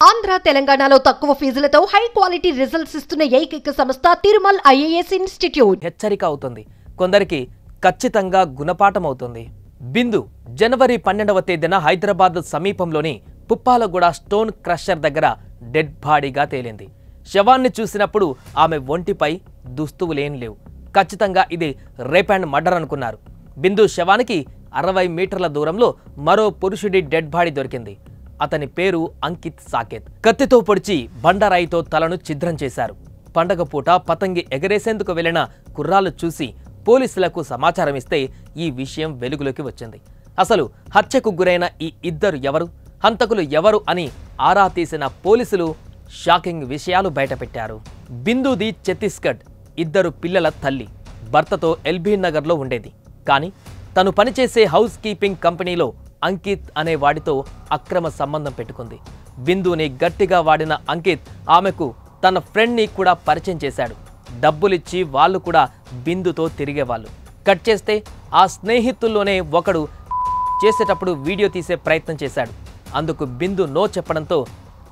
ఆంధ్ర తెలంగాణలో తక్కువ ఫీజులతో high quality results ఇస్తున్న ఏకైక సంస్థ తిరుమల్ ఐఏఎస్ ఇన్స్టిట్యూట్. హెచ్చరిక అవుతుంది, కొందరికి ఖచ్చితంగా గుణపాఠం అవుతుంది. బిందు జనవరి 12వ తేదీన హైదరాబాద్ సమీపంలోని పుప్పాలగూడ స్టోన్ క్రషర్ దగ్గర డెడ్ బాడీగా తేలింది. శవాన్ని చూసినప్పుడు ఆమె ఒంటిపై దుస్తువులేం లేవు. ఖచ్చితంగా ఇది రేప్ అండ్ మర్డర్ అనుకున్నారు. బిందు శవానికి 60 మీటర్ల దూరంలో మరో పురుషుడి డెడ్ బాడీ దొరికింది. అతని పేరు అంకిత్ సాకేత్. కత్తితో పొడిచి బండరాయితో తలను ఛిద్రం చేశారు. పండగ పూట పతంగి ఎగరేసేందుకు వెళ్లిన కుర్రాళ్ళు చూసి పోలీసులకు సమాచారం ఇస్తే ఈ విషయం వెలుగులోకి వచ్చింది. అసలు హత్యకు గురైన ఈ ఇద్దరు ఎవరు, హంతకులు ఎవరు అని ఆరా తీసిన పోలీసులు షాకింగ్ విషయాలు బయటపెట్టారు. బిందుది ఛత్తీస్గఢ్, ఇద్దరు పిల్లల తల్లి. భర్తతో ఎల్బీ నగర్లో ఉండేది. కానీ తను పనిచేసే హౌస్ కీపింగ్ కంపెనీలో అంకిత్ అనే వాడితో అక్రమ సంబంధం పెట్టుకుంది. బిందుని గట్టిగా వాడిన అంకిత్ ఆమెకు తన ఫ్రెండ్ని కూడా పరిచయం చేశాడు. డబ్బులిచ్చి వాళ్ళు కూడా బిందుతో తిరిగేవాళ్ళు. కట్ చేస్తే ఆ స్నేహితుల్లోనే ఒకడు చేసేటప్పుడు వీడియో తీసే ప్రయత్నం చేశాడు. అందుకు బిందు నో చెప్పడంతో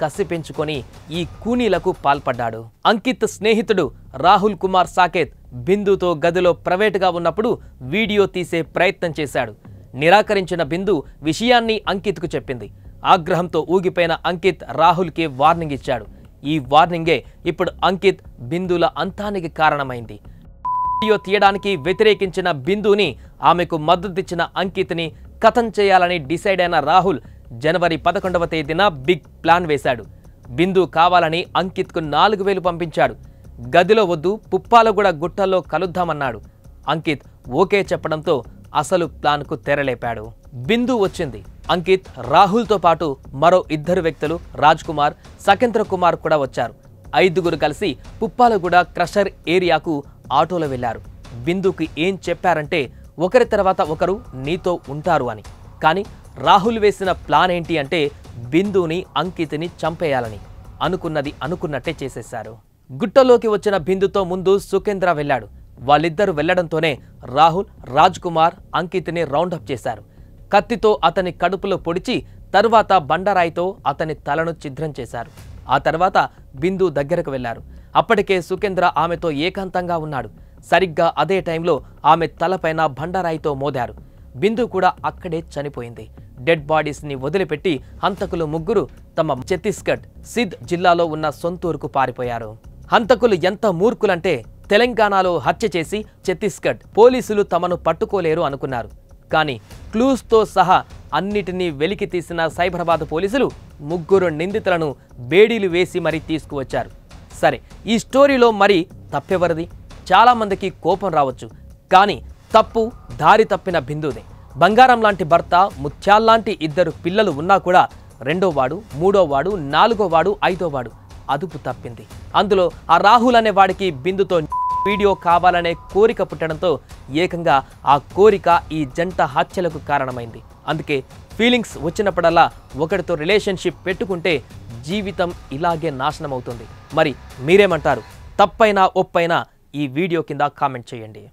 కసి పెంచుకొని ఈ కూనీలకు పాల్పడ్డాడు. అంకిత్ స్నేహితుడు రాహుల్ కుమార్ సాకేత్ బిందుతో గదిలో ప్రైవేటుగా ఉన్నప్పుడు వీడియో తీసే ప్రయత్నం చేశాడు. నిరాకరించిన బిందు విషయాన్ని అంకిత్కు చెప్పింది. ఆగ్రహంతో ఊగిపోయిన అంకిత్ రాహుల్కి వార్నింగ్ ఇచ్చాడు. ఈ వార్నింగే ఇప్పుడు అంకిత్ బిందుల అంతానికి కారణమైంది. వీడియో తీయడానికి వ్యతిరేకించిన బిందుని, ఆమెకు మద్దతిచ్చిన అంకిత్ని కథం చేయాలని డిసైడ్ అయిన రాహుల్ జనవరి 11వ తేదీన బిగ్ ప్లాన్ వేశాడు. బిందు కావాలని అంకిత్కు 4000 పంపించాడు. గదిలో వద్దు, పుప్పాలగూడ గుట్టల్లో కలుద్దామన్నాడు. అంకిత్ ఓకే చెప్పడంతో అసలు ప్లాన్కు తెరలేపాడు. బిందు వచ్చింది. అంకిత్, రాహుల్తో పాటు మరో 2 వ్యక్తులు రాజ్ కుమార్, సకేంద్ర కుమార్ కూడా వచ్చారు. 5గురు కలిసి పుప్పాలగూడ క్రషర్ ఏరియాకు ఆటోలో వెళ్లారు. బిందుకి ఏం చెప్పారంటే ఒకరి తర్వాత ఒకరు నీతో ఉంటారు అని. కానీ రాహుల్ వేసిన ప్లాన్ ఏంటి అంటే బిందుని, అంకిత్ని చంపేయాలని. అనుకున్నది అనుకున్నట్టే చేసేశారు. గుట్టలోకి వచ్చిన బిందుతో ముందు సుకేంద్ర వెళ్లాడు. వాళ్ళిద్దరూ వెళ్లడంతోనే రాహుల్, రాజ్ కుమార్ అంకిత్ని రౌండప్ చేశారు. కత్తితో అతని కడుపులో పొడిచి తరువాత బండరాయితో అతని తలను ఛిద్రం చేశారు. ఆ తర్వాత బిందు దగ్గరకు వెళ్లారు. అప్పటికే సుకేంద్ర ఆమెతో ఏకాంతంగా ఉన్నాడు. సరిగ్గా అదే టైంలో ఆమె తలపైన బండరాయితో మోదారు. బిందు కూడా అక్కడే చనిపోయింది. డెడ్ బాడీస్ని వదిలిపెట్టి హంతకులు ముగ్గురు తమ ఛత్తీస్గఢ్, సిద్ జిల్లాలో ఉన్న సొంతూరుకు పారిపోయారు. హంతకులు ఎంత మూర్ఖులంటే తెలంగాణలో హత్య చేసి ఛత్తీస్గఢ్ పోలీసులు తమను పట్టుకోలేరు అనుకున్నారు. కానీ క్లూస్తో సహా అన్నిటినీ వెలికి తీసిన సైబరాబాద్ పోలీసులు 3 నిందితులను బేడీలు వేసి మరీ తీసుకువచ్చారు. సరే, ఈ స్టోరీలో మరి తప్పెవరిది? చాలామందికి కోపం రావచ్చు, కానీ తప్పు దారి తప్పిన బిందుదే. బంగారం లాంటి భర్త, ముత్యాల్లాంటి 2 పిల్లలు ఉన్నా కూడా 2వవాడు, 3వవాడు, 4వవాడు, 5వవాడు అదుపు తప్పింది. అందులో ఆ రాహుల్ అనే వాడికి బిందుతో వీడియో కావాలనే కోరిక పుట్టడంతో ఏకంగా ఆ కోరిక ఈ జంట హత్యలకు కారణమైంది. అందుకే ఫీలింగ్స్ వచ్చినప్పుడల్లా ఒకరితో రిలేషన్షిప్ పెట్టుకుంటే జీవితం ఇలాగే నాశనం అవుతుంది. మరి మీరేమంటారు? తప్పైనా ఒప్పైనా ఈ వీడియో కింద కామెంట్ చేయండి.